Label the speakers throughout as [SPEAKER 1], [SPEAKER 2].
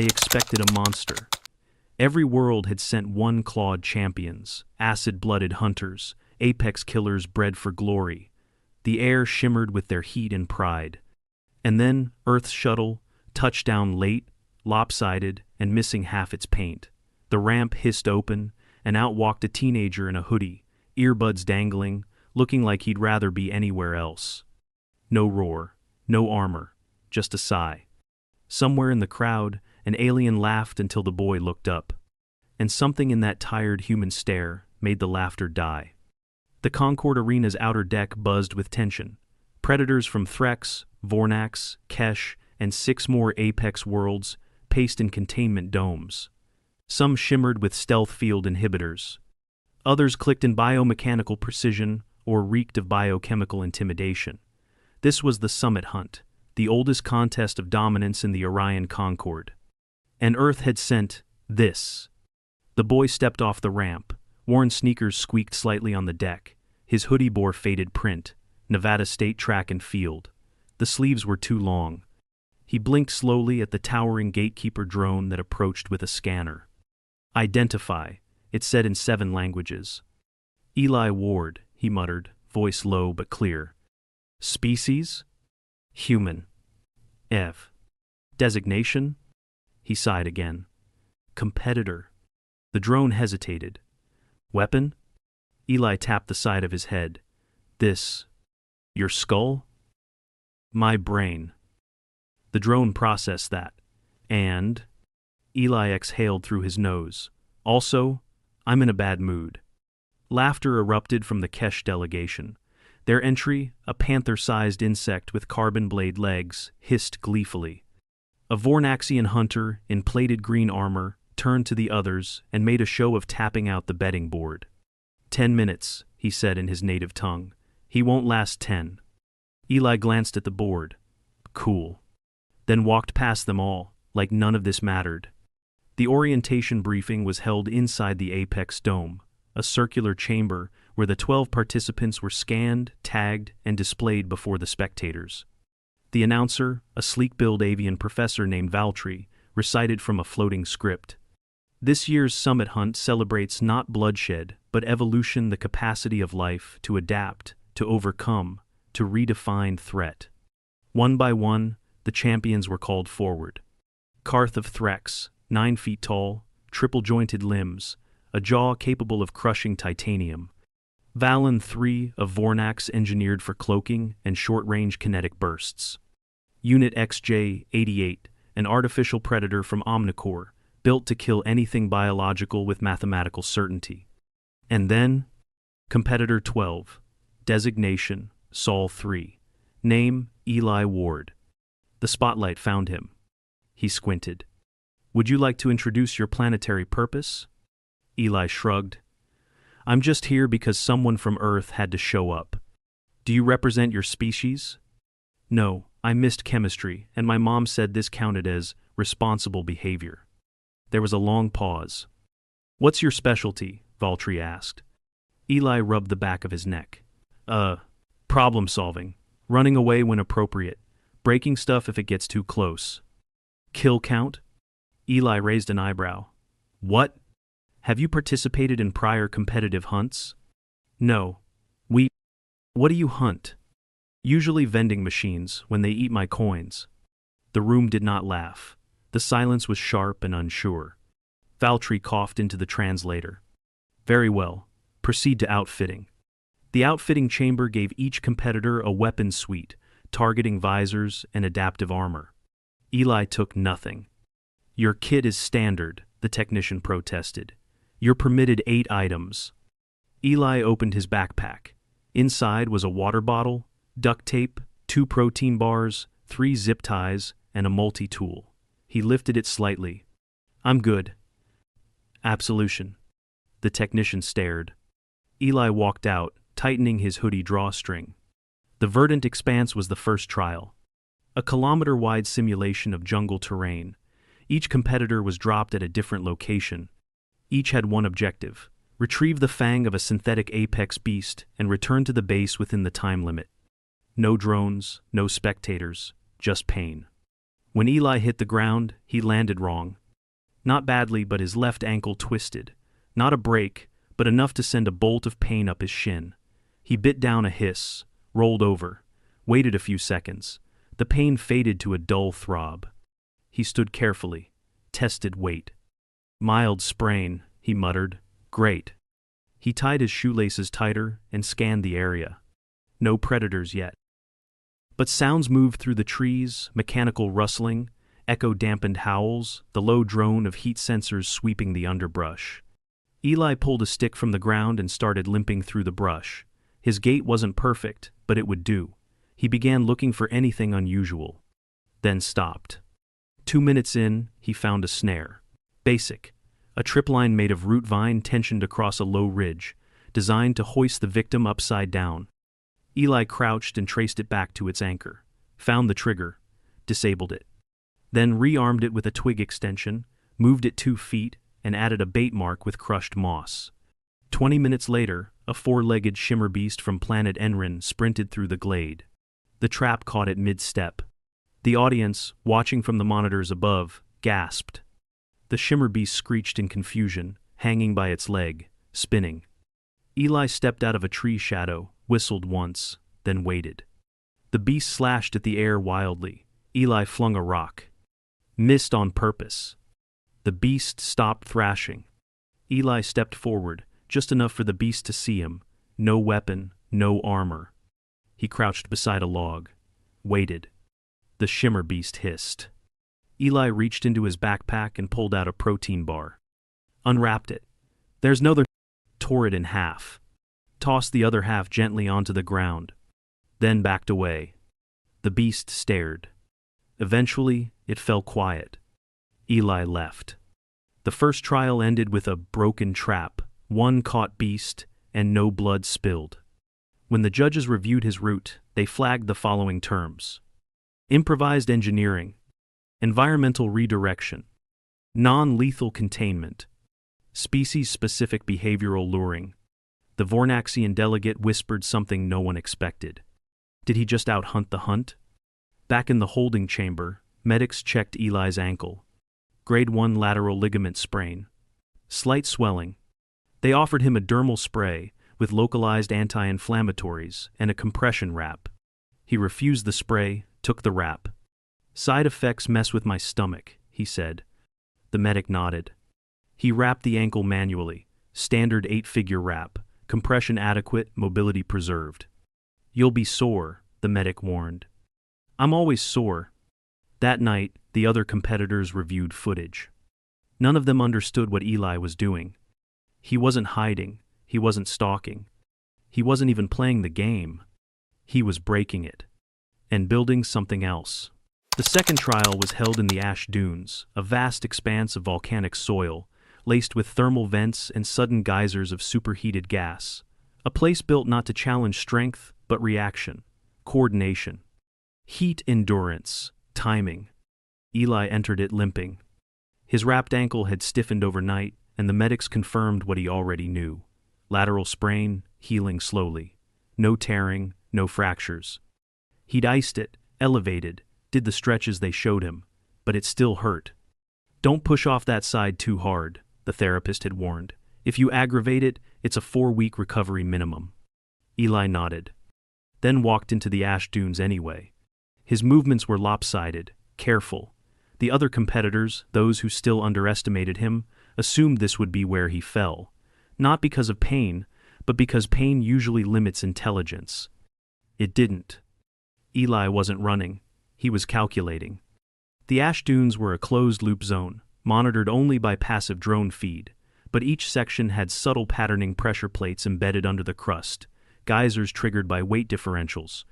[SPEAKER 1] they expected a monster. Every world had sent one-clawed champions, acid-blooded hunters, apex killers bred for glory. The air shimmered with their heat and pride. And then Earth's shuttle touched down late, lopsided, and missing half its paint. The ramp hissed open, and out walked a teenager in a hoodie, earbuds dangling, looking like he'd rather be anywhere else. No roar, no armor, just a sigh. Somewhere in the crowd, an alien laughed until the boy looked up. And something in that tired human stare made the laughter die. The Concord Arena's outer deck buzzed with tension. Predators from Threx, Vornax, Kesh, and 6 more apex worlds paced in containment domes. Some shimmered with stealth field inhibitors. Others clicked in biomechanical precision or reeked of biochemical intimidation. This was the Summit Hunt, the oldest contest of dominance in the Orion Concord. And Earth had sent this. The boy stepped off the ramp. Worn sneakers squeaked slightly on the deck. His hoodie bore faded print, Nevada State Track and Field. The sleeves were too long. He blinked slowly at the towering gatekeeper drone that approached with a scanner. "Identify," it said in 7 languages. "Eli Ward," he muttered, voice low but clear. "Species?" "Human." "F." "Designation?" He sighed again. "Competitor." The drone hesitated. "Weapon?" Eli tapped the side of his head. "This. Your skull?" "My brain." The drone processed that. "And?" Eli exhaled through his nose. "Also, I'm in a bad mood." Laughter erupted from the Kesh delegation. Their entry, a panther-sized insect with carbon blade legs, hissed gleefully. A Vornaxian hunter, in plated green armor, turned to the others and made a show of tapping out the betting board. 10 minutes, he said in his native tongue. "He won't last 10. Eli glanced at the board. Cool. Then walked past them all, like none of this mattered. The orientation briefing was held inside the Apex Dome, a circular chamber where the 12 participants were scanned, tagged, and displayed before the spectators. The announcer, a sleek-built avian professor named Valtteri, recited from a floating script. This year's Summit Hunt celebrates not bloodshed, but evolution, the capacity of life to adapt, to overcome, to redefine threat. One by one, the champions were called forward. Karth of Threx, 9 feet tall, triple-jointed limbs, a jaw capable of crushing titanium. Valen III of Vornax, engineered for cloaking and short-range kinetic bursts. Unit XJ-88, an artificial predator from Omnicore, built to kill anything biological with mathematical certainty. And then, Competitor 12, designation, Sol 3, name, Eli Ward. The spotlight found him. He squinted. "Would you like to introduce your planetary purpose?" Eli shrugged. "I'm just here because someone from Earth had to show up." "Do you represent your species?" "No, I missed chemistry, and my mom said this counted as responsible behavior." There was a long pause. "What's your specialty?" Valtteri asked. Eli rubbed the back of his neck. Problem solving. Running away when appropriate. Breaking stuff if it gets too close." "Kill count?" Eli raised an eyebrow. "What? Have you participated in prior competitive hunts?" "No. What do you hunt?" "Usually vending machines, when they eat my coins." The room did not laugh. The silence was sharp and unsure. Valtteri coughed into the translator. "Very well. Proceed to outfitting." The outfitting chamber gave each competitor a weapon suite, targeting visors and adaptive armor. Eli took nothing. "Your kit is standard," the technician protested. "You're permitted 8 items." Eli opened his backpack. Inside was a water bottle, duct tape, 2 protein bars, 3 zip ties, and a multi-tool. He lifted it slightly. "I'm good." "Absolution." The technician stared. Eli walked out, tightening his hoodie drawstring. The verdant expanse was the first trial. A kilometer-wide simulation of jungle terrain. Each competitor was dropped at a different location. Each had one objective: retrieve the fang of a synthetic apex beast and return to the base within the time limit. No drones, no spectators, just pain. When Eli hit the ground, he landed wrong. Not badly, but his left ankle twisted. Not a break, but enough to send a bolt of pain up his shin. He bit down a hiss, rolled over, waited a few seconds. The pain faded to a dull throb. He stood carefully, tested weight. Mild sprain, he muttered. Great. He tied his shoelaces tighter and scanned the area. No predators yet. But sounds moved through the trees, mechanical rustling, echo-dampened howls, the low drone of heat sensors sweeping the underbrush. Eli pulled a stick from the ground and started limping through the brush. His gait wasn't perfect, but it would do. He began looking for anything unusual. Then stopped. 2 minutes in, he found a snare. Basic. A tripline made of root vine tensioned across a low ridge, designed to hoist the victim upside down. Eli crouched and traced it back to its anchor, found the trigger, disabled it. Then rearmed it with a twig extension, moved it 2 feet, and added a bait mark with crushed moss. 20 minutes later, a 4-legged shimmer beast from planet Enrin sprinted through the glade. The trap caught it mid-step. The audience, watching from the monitors above, gasped. The shimmer beast screeched in confusion, hanging by its leg, spinning. Eli stepped out of a tree shadow, whistled once, then waited. The beast slashed at the air wildly. Eli flung a rock. Missed on purpose. The beast stopped thrashing. Eli stepped forward, just enough for the beast to see him. No weapon, no armor. He crouched beside a log. Waited. The shimmer beast hissed. Eli reached into his backpack and pulled out a protein bar. Unwrapped it. There's no other. Tore it in half. Tossed the other half gently onto the ground. Then backed away. The beast stared. Eventually, it fell quiet. Eli left. The first trial ended with a broken trap, 1 caught beast, and no blood spilled. When the judges reviewed his route, they flagged the following terms: improvised engineering, environmental redirection, non-lethal containment, species-specific behavioral luring. The Vornaxian delegate whispered something no one expected. Did he just out-hunt the hunt? Back in the holding chamber, medics checked Eli's ankle. Grade 1 lateral ligament sprain. Slight swelling. They offered him a dermal spray with localized anti-inflammatories and a compression wrap. He refused the spray, took the wrap. Side effects mess with my stomach, he said. The medic nodded. He wrapped the ankle manually, standard 8-figure wrap, compression adequate, mobility preserved. You'll be sore, the medic warned. I'm always sore. That night, the other competitors reviewed footage. None of them understood what Eli was doing. He wasn't hiding, he wasn't stalking. He wasn't even playing the game. He was breaking it. And building something else. The second trial was held in the Ash Dunes, a vast expanse of volcanic soil, laced with thermal vents and sudden geysers of superheated gas. A place built not to challenge strength, but reaction, coordination, heat endurance, timing. Eli entered it limping. His wrapped ankle had stiffened overnight, and the medics confirmed what he already knew. Lateral sprain, healing slowly. No tearing, no fractures. He'd iced it, elevated, did the stretches they showed him, but it still hurt. Don't push off that side too hard, the therapist had warned. If you aggravate it, it's a 4-week recovery minimum. Eli nodded. Then walked into the ash dunes anyway. His movements were lopsided, careful. The other competitors, those who still underestimated him, assumed this would be where he fell. Not because of pain, but because pain usually limits intelligence. It didn't. Eli wasn't running. He was calculating. The ash dunes were a closed-loop zone, monitored only by passive drone feed, but each section had subtle patterning pressure plates embedded under the crust, geysers triggered by weight differentials.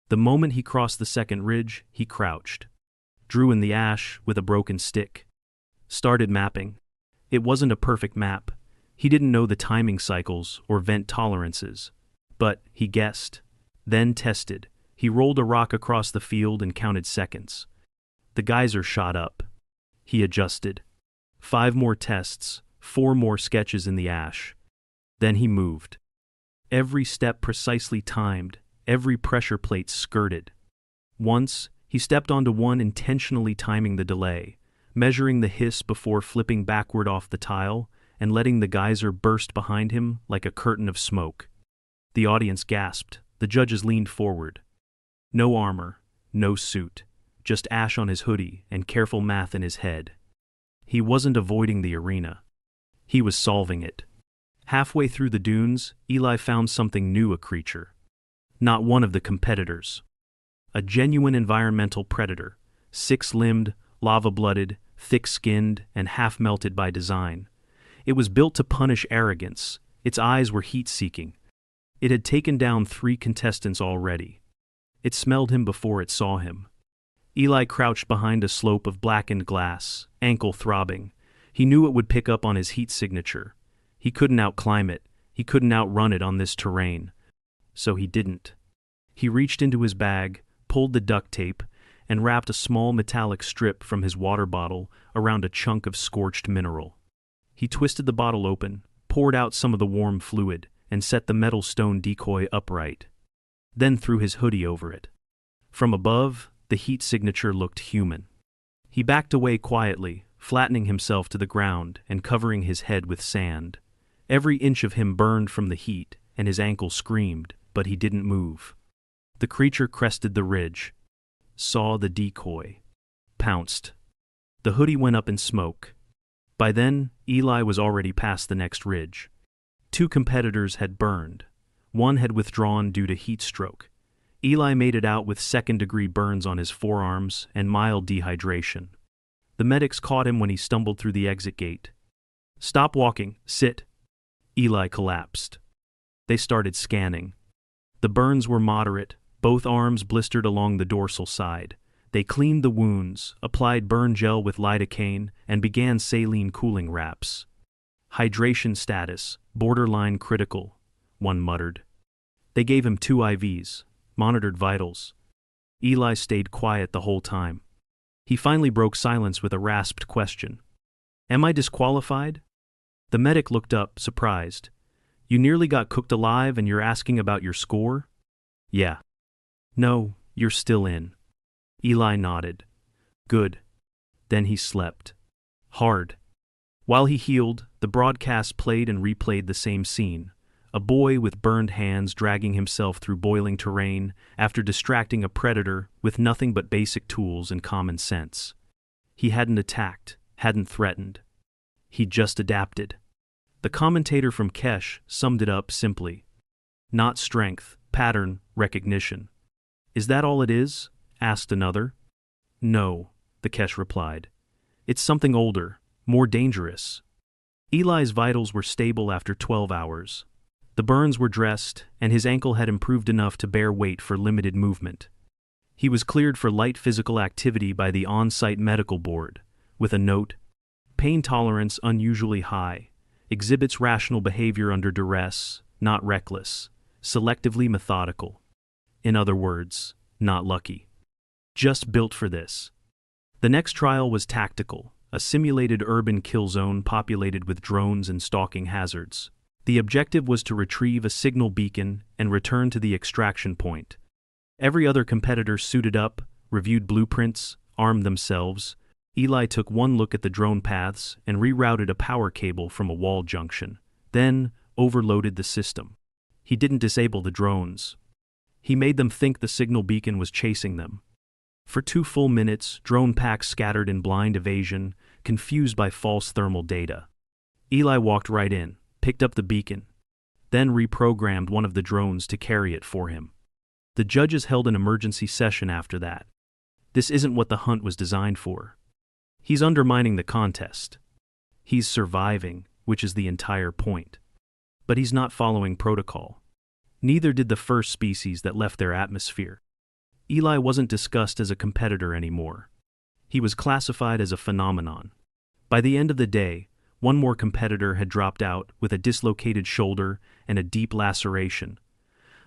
[SPEAKER 1] The moment he crossed the second ridge, he crouched. Drew in the ash with a broken stick. Started mapping. It wasn't a perfect map. He didn't know the timing cycles or vent tolerances. But he guessed. Then tested. He rolled a rock across the field and counted seconds. The geyser shot up. He adjusted. 5 more tests, 4 more sketches in the ash. Then he moved. Every step precisely timed, every pressure plate skirted. Once, He stepped onto one, intentionally timing the delay, measuring the hiss before flipping backward off the tile and letting the geyser burst behind him like a curtain of smoke. The audience gasped. The judges leaned forward. No armor, no suit, just ash on his hoodie and careful math in his head. He wasn't avoiding the arena. He was solving it. Halfway through the dunes, Eli found something new: a creature. Not one of the competitors. A genuine environmental predator, six-limbed, lava-blooded, thick-skinned, and half-melted by design. It was built to punish arrogance. Its eyes were heat-seeking. It had taken down 3 contestants already. It smelled him before it saw him. Eli crouched behind a slope of blackened glass, ankle throbbing. He knew it would pick up on his heat signature. He couldn't outclimb it. He couldn't outrun it on this terrain. So he didn't. He reached into his bag, pulled the duct tape, and wrapped a small metallic strip from his water bottle around a chunk of scorched mineral. He twisted the bottle open, poured out some of the warm fluid, and set the metal stone decoy upright. Then threw his hoodie over it. From above, the heat signature looked human. He backed away quietly, flattening himself to the ground and covering his head with sand. Every inch of him burned from the heat, and his ankle screamed, but he didn't move. The creature crested the ridge, saw the decoy, pounced. The hoodie went up in smoke. By then, Eli was already past the next ridge. 2 competitors had burned. One had withdrawn due to heat stroke. Eli made it out with second-degree burns on his forearms and mild dehydration. The medics caught him when he stumbled through the exit gate. "Stop walking, sit." Eli collapsed. They started scanning. The burns were moderate, both arms blistered along the dorsal side. They cleaned the wounds, applied burn gel with lidocaine, and began saline cooling wraps. "Hydration status, borderline critical," one muttered. They gave him 2 IVs, monitored vitals. Eli stayed quiet the whole time. He finally broke silence with a rasped question. "Am I disqualified?" The medic looked up, surprised. "You nearly got cooked alive and you're asking about your score?" "Yeah." "No, you're still in." Eli nodded. "Good." Then he slept. Hard. While he healed, the broadcast played and replayed the same scene. A boy with burned hands dragging himself through boiling terrain after distracting a predator with nothing but basic tools and common sense. He hadn't attacked, hadn't threatened. He'd just adapted. The commentator from Kesh summed it up simply. "Not strength, pattern, recognition." "Is that all it is?" asked another. "No," the Kesh replied. "It's something older, more dangerous." Eli's vitals were stable after 12 hours. The burns were dressed, and his ankle had improved enough to bear weight for limited movement. He was cleared for light physical activity by the on-site medical board, with a note: "Pain tolerance unusually high, exhibits rational behavior under duress, not reckless, selectively methodical." In other words, not lucky. Just built for this. The next trial was tactical, a simulated urban kill zone populated with drones and stalking hazards. The objective was to retrieve a signal beacon and return to the extraction point. Every other competitor suited up, reviewed blueprints, armed themselves. Eli took one look at the drone paths and rerouted a power cable from a wall junction, then overloaded the system. He didn't disable the drones. He made them think the signal beacon was chasing them. For 2 full minutes, drone packs scattered in blind evasion, confused by false thermal data. Eli walked right in, picked up the beacon, then reprogrammed one of the drones to carry it for him. The judges held an emergency session after that. This isn't what the hunt was designed for. He's undermining the contest. He's surviving, which is the entire point. But he's not following protocol. Neither did the first species that left their atmosphere. Eli wasn't discussed as a competitor anymore. He was classified as a phenomenon. By the end of the day, one more competitor had dropped out with a dislocated shoulder and a deep laceration.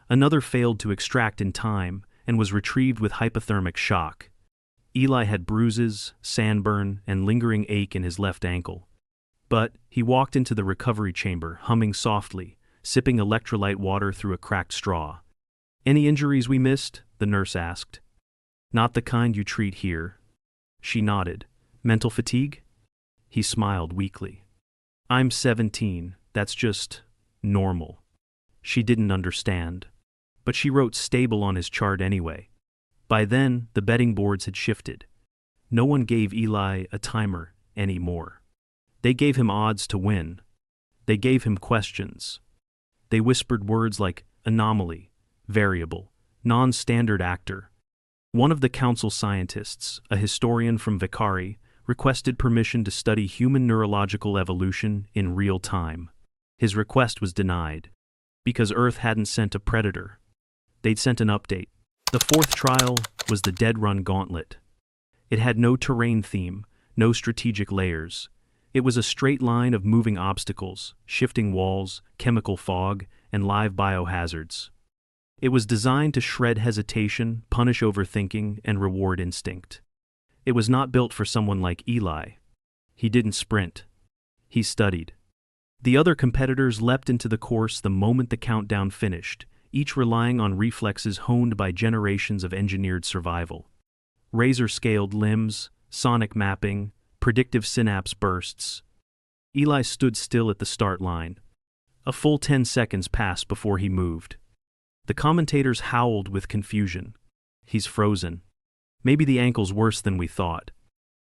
[SPEAKER 1] Another failed to extract in time and was retrieved with hypothermic shock. Eli had bruises, sandburn, and lingering ache in his left ankle. But he walked into the recovery chamber, humming softly, sipping electrolyte water through a cracked straw. "Any injuries we missed?" the nurse asked. Not the kind you treat here. She nodded. Mental fatigue? He smiled weakly. I'm 17, that's just normal. She didn't understand. But she wrote stable on his chart anyway. By then, the betting boards had shifted. No one gave Eli a timer anymore. They gave him odds to win. They gave him questions. They whispered words like anomaly, variable, non-standard actor. One of the council scientists, a historian from Vicari, requested permission to study human neurological evolution in real time. His request was denied, because Earth hadn't sent a predator. They'd sent an update. The fourth trial was the Dead Run Gauntlet. It had no terrain theme, no strategic layers. It was a straight line of moving obstacles, shifting walls, chemical fog, and live biohazards. It was designed to shred hesitation, punish overthinking, and reward instinct. It was not built for someone like Eli. He didn't sprint. He studied. The other competitors leapt into the course the moment the countdown finished, each relying on reflexes honed by generations of engineered survival. Razor-scaled limbs, sonic mapping, predictive synapse bursts. Eli stood still at the start line. A full 10 seconds passed before he moved. The commentators howled with confusion. He's frozen. Maybe the ankle's worse than we thought.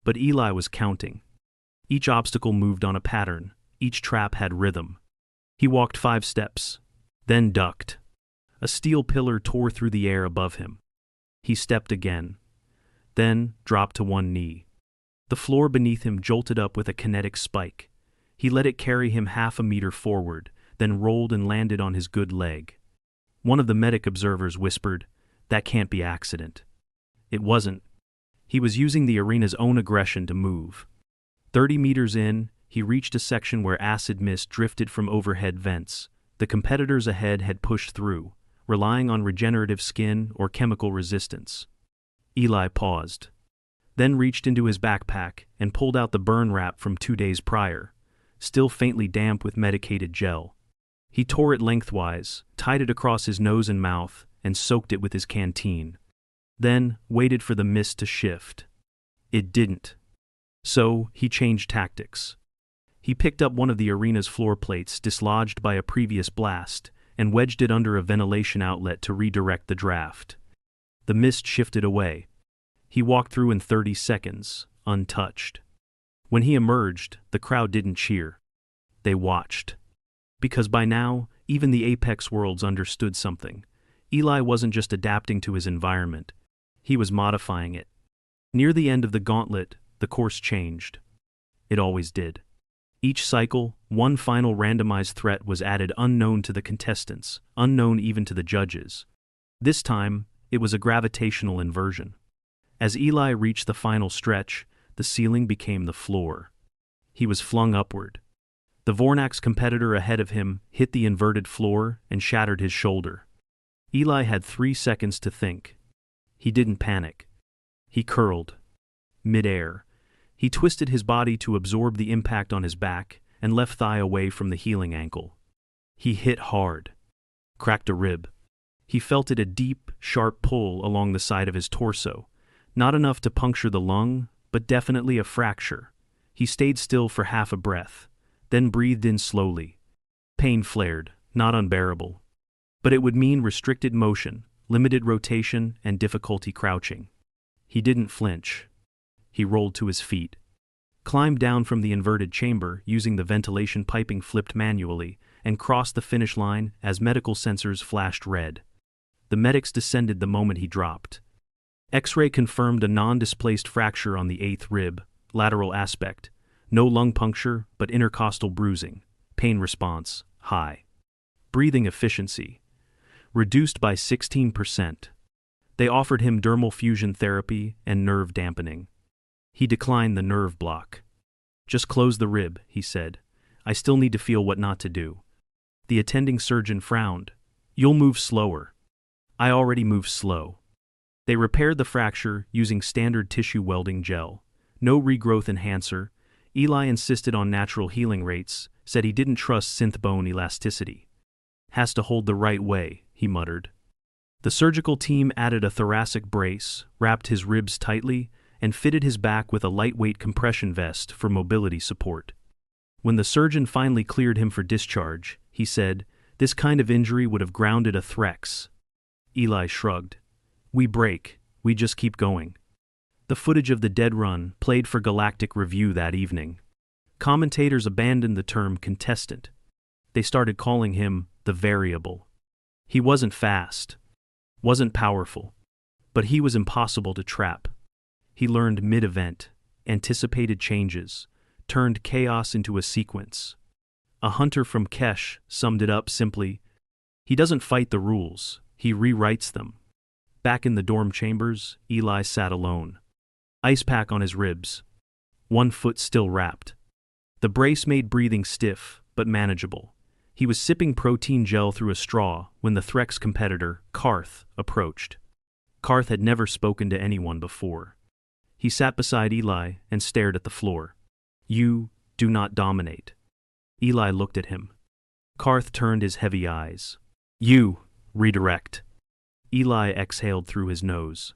[SPEAKER 1] But Eli was counting. Each obstacle moved on a pattern. Each trap had rhythm. He walked 5 steps, then ducked. A steel pillar tore through the air above him. He stepped again, then dropped to one knee. The floor beneath him jolted up with a kinetic spike. He let it carry him half a meter forward, then rolled and landed on his good leg. One of the medic observers whispered, "That can't be accident." It wasn't. He was using the arena's own aggression to move. 30 meters in, he reached a section where acid mist drifted from overhead vents. The competitors ahead had pushed through, relying on regenerative skin or chemical resistance. Eli paused, then reached into his backpack and pulled out the burn wrap from 2 days prior, still faintly damp with medicated gel. He tore it lengthwise, tied it across his nose and mouth, and soaked it with his canteen. Then waited for the mist to shift. It didn't. So he changed tactics. He picked up one of the arena's floor plates dislodged by a previous blast and wedged it under a ventilation outlet to redirect the draft. The mist shifted away. He walked through in 30 seconds, untouched. When he emerged, the crowd didn't cheer. They watched. Because by now, even the Apex worlds understood something. Eli wasn't just adapting to his environment. He was modifying it. Near the end of the gauntlet, the course changed. It always did. Each cycle, one final randomized threat was added unknown to the contestants, unknown even to the judges. This time, it was a gravitational inversion. As Eli reached the final stretch, the ceiling became the floor. He was flung upward. The Vornax competitor ahead of him hit the inverted floor and shattered his shoulder. Eli had 3 seconds to think. He didn't panic. He curled. Mid-air. He twisted his body to absorb the impact on his back and left thigh away from the healing ankle. He hit hard. Cracked a rib. He felt it a deep, sharp pull along the side of his torso. Not enough to puncture the lung, but definitely a fracture. He stayed still for half a breath, then breathed in slowly. Pain flared, not unbearable. But it would mean restricted motion, limited rotation, and difficulty crouching. He didn't flinch. He rolled to his feet, climbed down from the inverted chamber using the ventilation piping flipped manually, and crossed the finish line as medical sensors flashed red. The medics descended the moment he dropped. X-ray confirmed a non-displaced fracture on the 8th rib, lateral aspect. No lung puncture, but intercostal bruising. Pain response, high. Breathing efficiency, reduced by 16%. They offered him dermal fusion therapy and nerve dampening. He declined the nerve block. "Just close the rib," he said. "I still need to feel what not to do." The attending surgeon frowned. "You'll move slower." "I already move slow." They repaired the fracture using standard tissue welding gel. No regrowth enhancer. Eli insisted on natural healing rates, said he didn't trust synth bone elasticity. "Has to hold the right way," he muttered. The surgical team added a thoracic brace, wrapped his ribs tightly, and fitted his back with a lightweight compression vest for mobility support. When the surgeon finally cleared him for discharge, he said, "This kind of injury would have grounded a Threx." Eli shrugged. "We break, we just keep going." The footage of the dead run played for Galactic Review that evening. Commentators abandoned the term contestant. They started calling him the variable. He wasn't fast, wasn't powerful, but he was impossible to trap. He learned mid-event, anticipated changes, turned chaos into a sequence. A hunter from Kesh summed it up simply, "He doesn't fight the rules, he rewrites them." Back in the dorm chambers, Eli sat alone. Ice pack on his ribs. One foot still wrapped. The brace made breathing stiff, but manageable. He was sipping protein gel through a straw when the Threx competitor, Karth, approached. Karth had never spoken to anyone before. He sat beside Eli and stared at the floor. "You do not dominate." Eli looked at him. Karth turned his heavy eyes. "You redirect." Eli exhaled through his nose.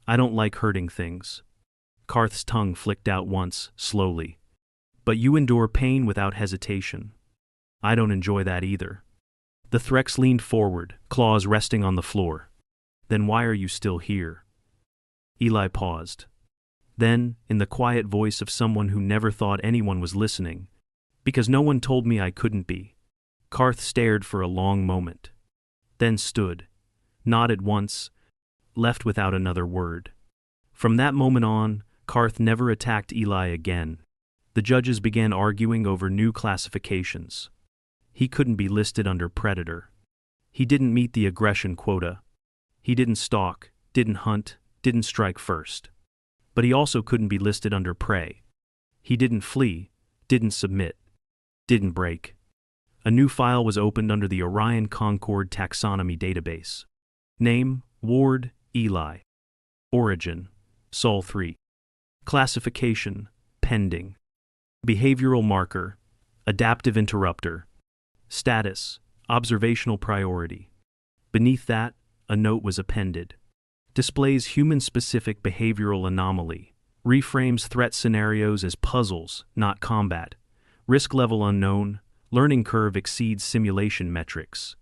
[SPEAKER 1] "I don't like hurting things." Karth's tongue flicked out once, slowly. "But you endure pain without hesitation. I don't enjoy that either." The Threx leaned forward, claws resting on the floor. "Then why are you still here?" Eli paused. Then, in the quiet voice of someone who never thought anyone was listening, "Because no one told me I couldn't be." Karth stared for a long moment. Then stood, nodded once, left without another word. From that moment on, Karth never attacked Eli again. The judges began arguing over new classifications. He couldn't be listed under predator. He didn't meet the aggression quota. He didn't stalk, didn't hunt, didn't strike first. But he also couldn't be listed under prey. He didn't flee, didn't submit, didn't break. A new file was opened under the Orion Concord taxonomy database. Name, Ward, Eli. Origin, Sol 3. Classification, pending. Behavioral marker, adaptive interrupter. Status, observational priority. Beneath that, a note was appended. Displays human-specific behavioral anomaly. Reframes threat scenarios as puzzles, not combat. Risk level unknown. Learning curve exceeds simulation metrics.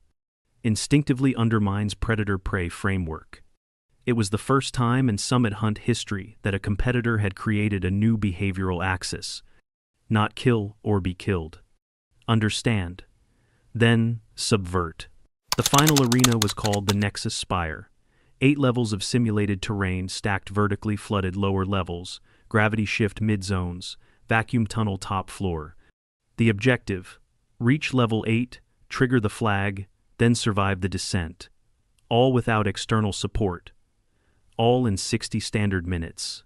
[SPEAKER 1] Instinctively undermines predator-prey framework. It was the first time in Summit Hunt history that a competitor had created a new behavioral axis. Not kill or be killed. Understand. Then, subvert. The final arena was called the Nexus Spire. 8 levels of simulated terrain stacked vertically flooded lower levels, gravity shift mid-zones, vacuum tunnel top floor. The objective: reach level 8, trigger the flag, then survive the descent. All without external support. All in 60 standard minutes.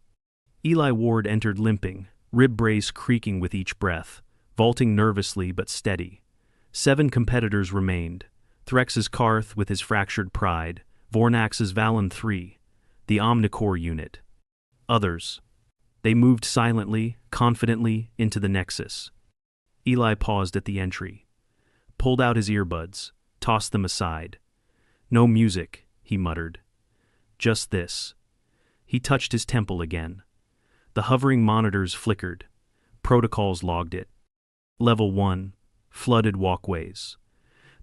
[SPEAKER 1] Eli Ward entered limping, rib brace creaking with each breath, vaulting nervously but steady. 7 competitors remained. Threx's Karth with his fractured pride, Vornax's Valen 3, the Omnicore unit. Others. They moved silently, confidently, into the Nexus. Eli paused at the entry. Pulled out his earbuds, tossed them aside. "No music," he muttered. "Just this." He touched his temple again. The hovering monitors flickered. Protocols logged it. Level 1. Flooded walkways.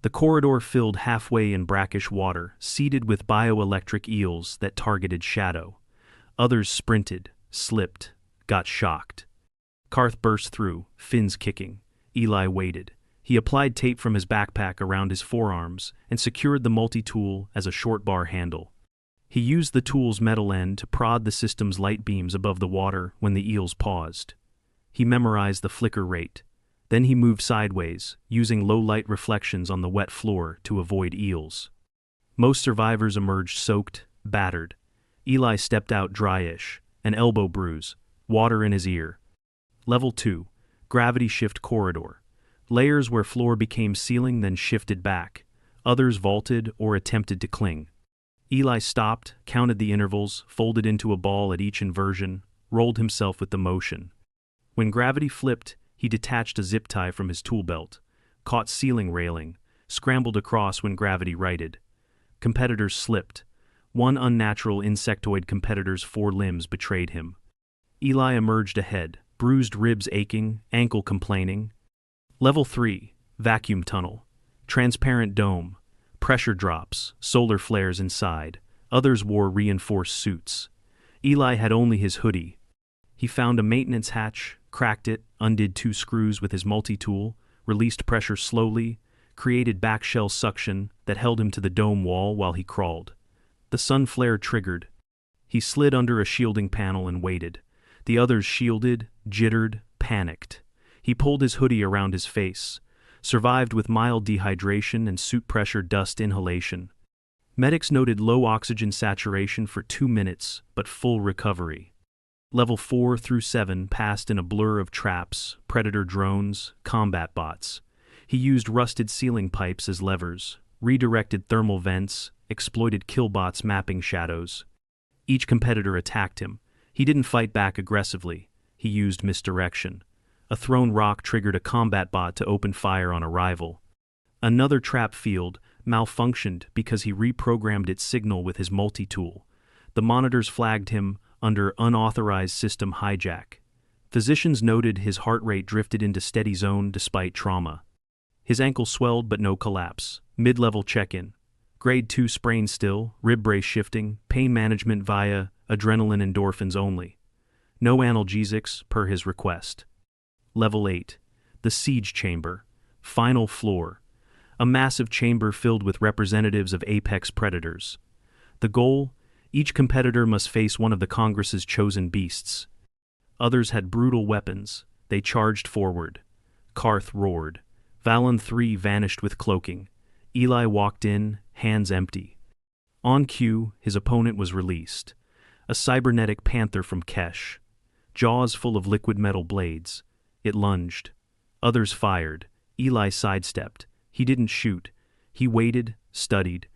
[SPEAKER 1] The corridor filled halfway in brackish water, seeded with bioelectric eels that targeted shadow. Others sprinted, slipped, got shocked. Karth burst through, fins kicking. Eli waited. He applied tape from his backpack around his forearms and secured the multi-tool as a short bar handle. He used the tool's metal end to prod the system's light beams above the water when the eels paused. He memorized the flicker rate. Then he moved sideways, using low-light reflections on the wet floor to avoid eels. Most survivors emerged soaked, battered. Eli stepped out dryish, an elbow bruise, water in his ear. Level 2. Gravity shift corridor. Layers where floor became ceiling then shifted back. Others vaulted or attempted to cling. Eli stopped, counted the intervals, folded into a ball at each inversion, rolled himself with the motion. When gravity flipped, he detached a zip tie from his tool belt, caught ceiling railing, scrambled across when gravity righted. Competitors slipped. One unnatural insectoid competitor's 4 limbs betrayed him. Eli emerged ahead, bruised ribs aching, ankle complaining. Level 3, vacuum tunnel. Transparent dome. Pressure drops, solar flares inside. Others wore reinforced suits. Eli had only his hoodie. He found a maintenance hatch, cracked it, undid 2 screws with his multi-tool, released pressure slowly, created backshell suction that held him to the dome wall while he crawled. The sun flare triggered. He slid under a shielding panel and waited. The others shielded, jittered, panicked. He pulled his hoodie around his face, survived with mild dehydration and suit pressure dust inhalation. Medics noted low oxygen saturation for 2 minutes, but full recovery. Level 4 through 7 passed in a blur of traps, predator drones, combat bots. He used rusted ceiling pipes as levers, redirected thermal vents, exploited killbots mapping shadows. Each competitor attacked him. He didn't fight back aggressively. He used misdirection. A thrown rock triggered a combat bot to open fire on arrival. Another trap field malfunctioned because he reprogrammed its signal with his multi-tool. The monitors flagged him under unauthorized system hijack. Physicians noted his heart rate drifted into steady zone despite trauma. His ankle swelled but no collapse. Mid-level check-in. Grade 2 sprain still, rib brace shifting, pain management via adrenaline endorphins only. No analgesics per his request. Level 8. The siege chamber. Final floor. A massive chamber filled with representatives of apex predators. The goal? Each competitor must face one of the Congress's chosen beasts. Others had brutal weapons. They charged forward. Karth roared. Valen 3 vanished with cloaking. Eli walked in, hands empty. On cue, his opponent was released. A cybernetic panther from Kesh. Jaws full of liquid metal blades. It lunged. Others fired. Eli sidestepped. He didn't shoot. He waited, studied.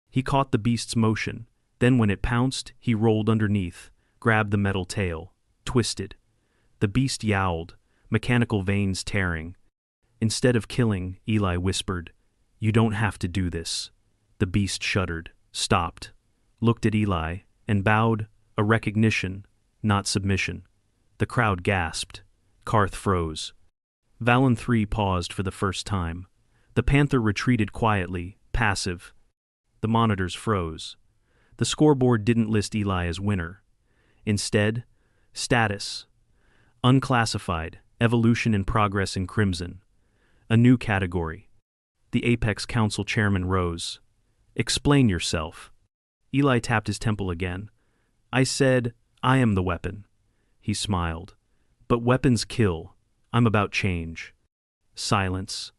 [SPEAKER 1] He caught the beast's motion. Then when it pounced, he rolled underneath, grabbed the metal tail, twisted. The beast yowled, mechanical veins tearing. Instead of killing, Eli whispered, "You don't have to do this." The beast shuddered, stopped, looked at Eli, and bowed, a recognition, not submission. The crowd gasped. Karth froze. Valen 3 paused for the first time. The panther retreated quietly, passive. The monitors froze. The scoreboard didn't list Eli as winner. Instead, status. Unclassified, evolution in progress in crimson. A new category. The Apex Council chairman rose. "Explain yourself." Eli tapped his temple again. "I said, I am the weapon." He smiled. "But weapons kill. I'm about change." Silence.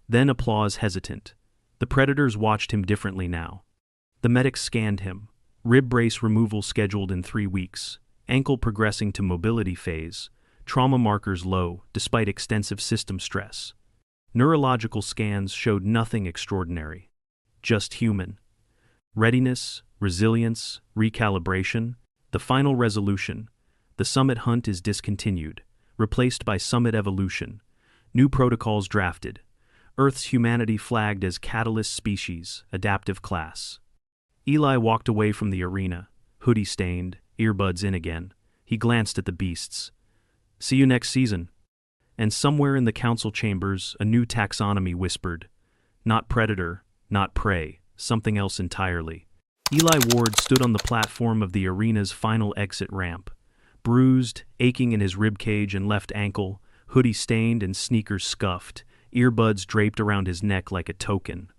[SPEAKER 1] Then applause hesitant. The predators watched him differently now. The medics scanned him. Rib brace removal scheduled in 3 weeks. Ankle progressing to mobility phase. Trauma markers low, despite extensive system stress. Neurological scans showed nothing extraordinary. Just human. Readiness, resilience, recalibration. The final resolution. The Summit Hunt is discontinued, replaced by Summit Evolution. New protocols drafted. Earth's humanity flagged as catalyst species, adaptive class. Eli walked away from the arena, hoodie stained, earbuds in again. He glanced at the beasts. "See you next season." And somewhere in the council chambers, a new taxonomy whispered. Not predator, not prey, something else entirely. Eli Ward stood on the platform of the arena's final exit ramp. Bruised, aching in his ribcage and left ankle, hoodie stained and sneakers scuffed, earbuds draped around his neck like a token.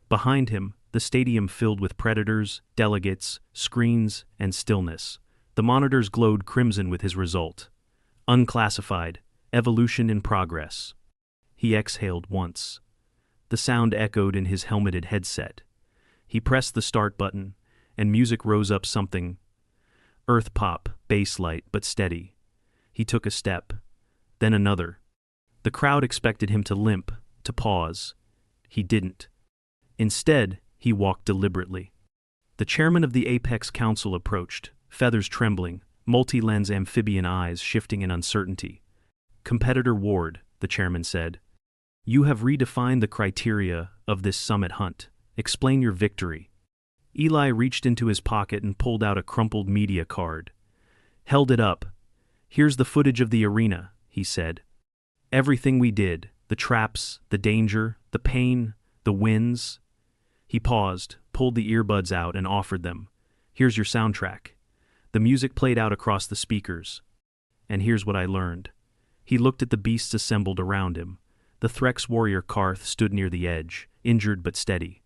[SPEAKER 1] Behind him, the stadium filled with predators, delegates, screens, and stillness. The monitors glowed crimson with his result. Unclassified, evolution in progress. He exhaled once. The sound echoed in his helmeted headset. He pressed the start button, and music rose up something. Earth pop, bass light, but steady. He took a step, then another. The crowd expected him to limp, to pause. He didn't. Instead, he walked deliberately. The chairman of the Apex Council approached, feathers trembling, multi-lens amphibian eyes shifting in uncertainty. "Competitor Ward," the chairman said, "you have redefined the criteria of this summit hunt. Explain your victory." Eli reached into his pocket and pulled out a crumpled media card. Held it up. "Here's the footage of the arena," he said. "Everything we did, the traps, the danger, the pain, the wins." He paused, pulled the earbuds out and offered them. "Here's your soundtrack." The music played out across the speakers. "And here's what I learned." He looked at the beasts assembled around him. The Threx warrior Karth stood near the edge, injured but steady.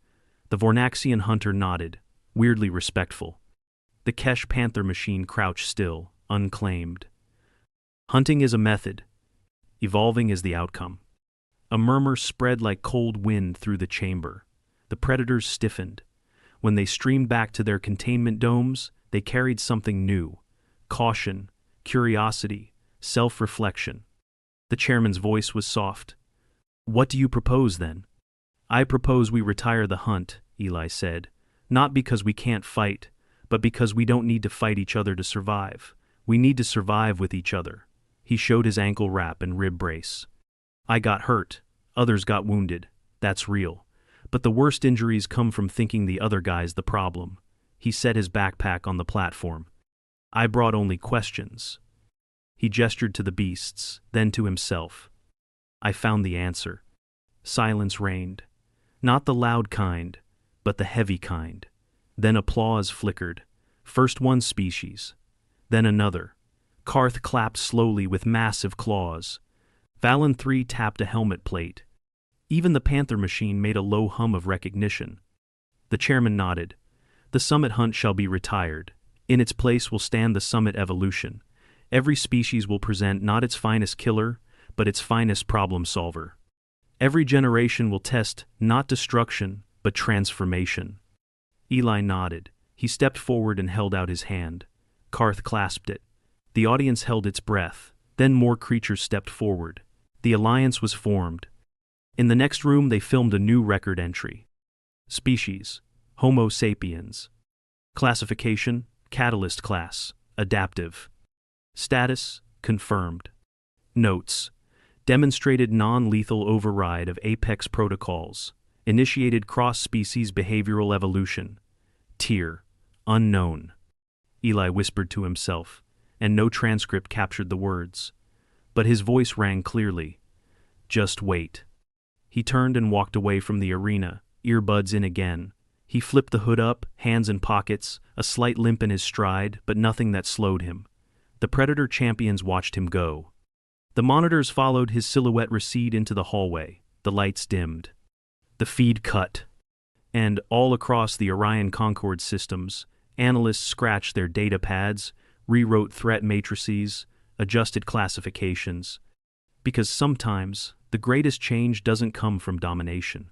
[SPEAKER 1] The Vornaxian hunter nodded, weirdly respectful. The Kesh panther machine crouched still, unclaimed. Hunting is a method. Evolving is the outcome. A murmur spread like cold wind through the chamber. The predators stiffened. When they streamed back to their containment domes, they carried something new. Caution, curiosity, self-reflection. The chairman's voice was soft. "What do you propose, then?" "I propose we retire the hunt," Eli said. "Not because we can't fight, but because we don't need to fight each other to survive. We need to survive with each other." He showed his ankle wrap and rib brace. "I got hurt. Others got wounded. That's real. But the worst injuries come from thinking the other guy's the problem." He set his backpack on the platform. "I brought only questions." He gestured to the beasts, then to himself. "I found the answer." Silence reigned. Not the loud kind, but the heavy kind. Then applause flickered. First one species, then another. Karth clapped slowly with massive claws. Valen 3 tapped a helmet plate. Even the panther machine made a low hum of recognition. The chairman nodded. "The summit hunt shall be retired. In its place will stand the summit evolution. Every species will present not its finest killer, but its finest problem solver. Every generation will test not destruction, but transformation." Eli nodded. He stepped forward and held out his hand. Karth clasped it. The audience held its breath. Then more creatures stepped forward. The alliance was formed. In the next room they filmed a new record entry. Species: Homo sapiens. Classification: Catalyst class, adaptive. Status: confirmed. Notes: demonstrated non-lethal override of Apex protocols. Initiated cross-species behavioral evolution. Tier: unknown. Eli whispered to himself, and no transcript captured the words. But his voice rang clearly. "Just wait." He turned and walked away from the arena, earbuds in again. He flipped the hood up, hands in pockets, a slight limp in his stride, but nothing that slowed him. The Predator champions watched him go. The monitors followed his silhouette recede into the hallway. The lights dimmed. The feed cut. And all across the Orion Concord systems, analysts scratched their data pads, rewrote threat matrices, adjusted classifications. Because sometimes, the greatest change doesn't come from domination.